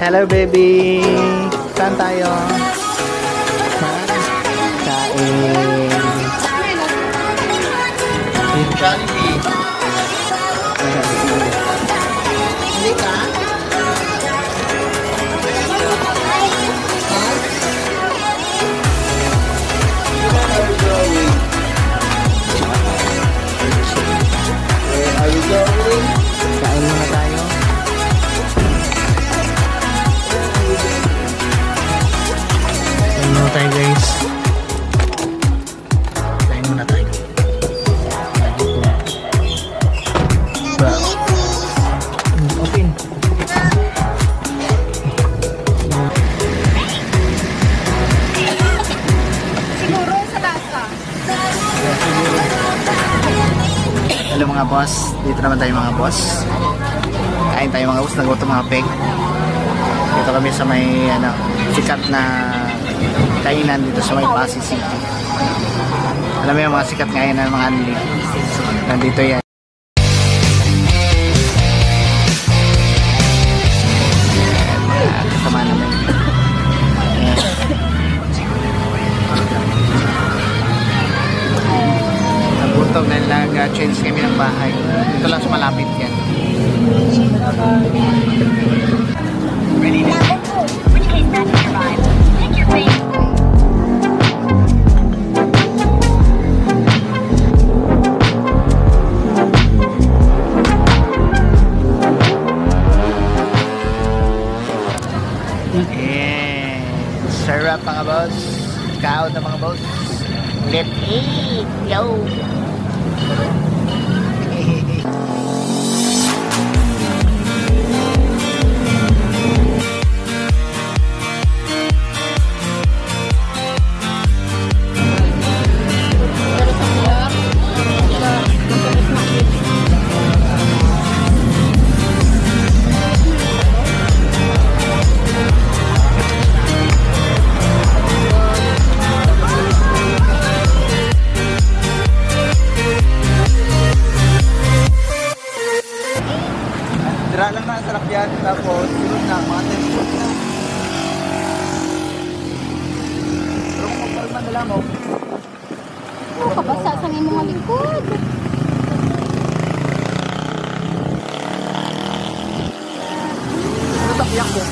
Hello baby! Saan tayo? Kain! Jollibee! Hindi ka? Where are you going? Kain muna tayo. Kain muna tayo guys. Kain muna tayo. Open. Siguro sa lasa. Hello mga boss. Dito naman tayo mga boss. Kain tayo mga boss. Nagutom mga peg. Dito kami sa may sikat na kainan dito sa may Pasig City. Alam mo yung mga sikat ngayon ng mga anli. Nandito yan. Kasama namin. Nagutom na nag-change kami ng bahay. Dito lang sa malapit yan. Ready to which case that's survive. Take your face. Yeah. Sarap mga boss. Kaon na mga boss. Let's eat. Yo.